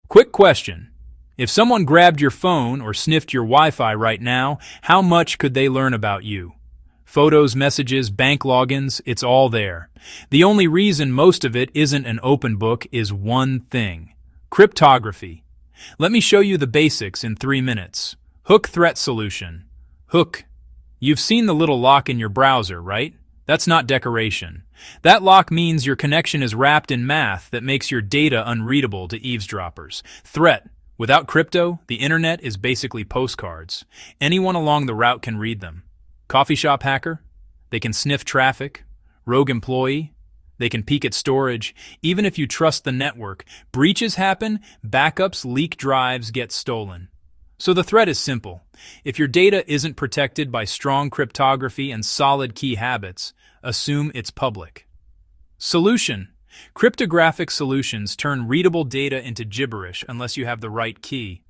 Quick question. If someone grabbed your phone or sniffed your Wi-Fi right now, how much could they learn about you? Photos, messages, bank logins, it's all there. The only reason most of it isn't an open book is one thing: cryptography. Let me show you the basics in 3 minutes. Hook threat solution. Hook. You've seen the little lock in your browser, right? That's not decoration. That lock means your connection is wrapped in math that makes your data unreadable to eavesdroppers. Threat. Without crypto, the internet is basically postcards. Anyone along the route can read them. Coffee shop hacker? They can sniff traffic. Rogue employee? They can peek at storage. Even if you trust the network, breaches happen, backups leak, drives get stolen. So the threat is simple. If your data isn't protected by strong cryptography and solid key habits, assume it's public. Solution. Cryptographic solutions turn readable data into gibberish unless you have the right key.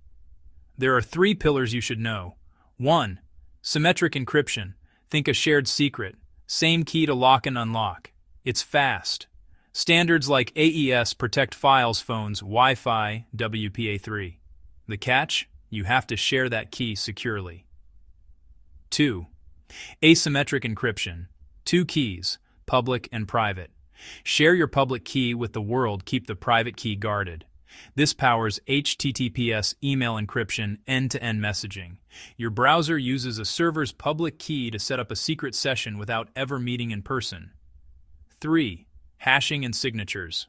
There are 3 pillars you should know. 1. Symmetric encryption. Think a shared secret. Same key to lock and unlock. It's fast. Standards like AES protect files, phones, Wi-Fi, WPA3. The catch? You have to share that key securely. 2. Asymmetric encryption. 2 keys, public and private. Share your public key with the world, keep the private key guarded. This powers HTTPS email encryption, end-to-end messaging. Your browser uses a server's public key to set up a secret session without ever meeting in person. 3. Hashing and signatures.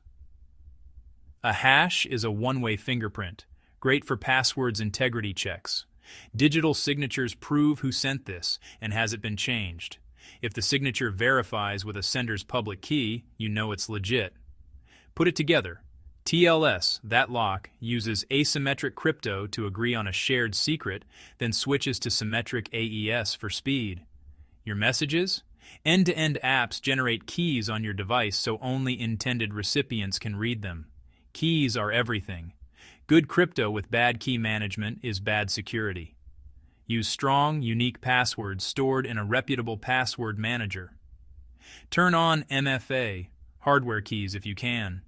A hash is a one-way fingerprint, great for passwords integrity checks. Digital signatures prove who sent this and has it been changed. If the signature verifies with a sender's public key, you know it's legit. Put it together. TLS, that lock, uses asymmetric crypto to agree on a shared secret, then switches to symmetric AES for speed. Your messages? End-to-end apps generate keys on your device so only intended recipients can read them. Keys are everything. Good crypto with bad key management is bad security. Use strong, unique passwords stored in a reputable password manager. Turn on MFA, hardware keys if you can.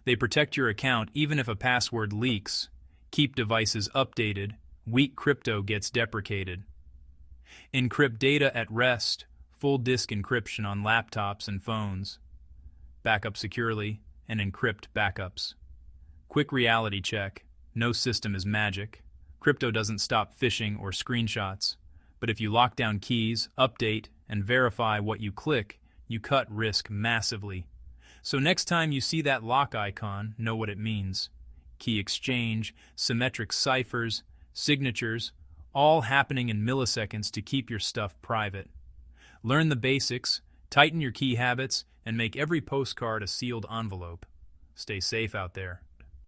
They protect your account even if a password leaks. Keep devices updated. Weak crypto gets deprecated. Encrypt data at rest. Full disk encryption on laptops and phones. Backup securely and encrypt backups. Quick reality check. No system is magic. Crypto doesn't stop phishing or screenshots. But if you lock down keys, update, and verify what you click, you cut risk massively. So next time you see that lock icon, know what it means. Key exchange, symmetric ciphers, signatures, all happening in milliseconds to keep your stuff private. Learn the basics, tighten your key habits, and make every postcard a sealed envelope. Stay safe out there.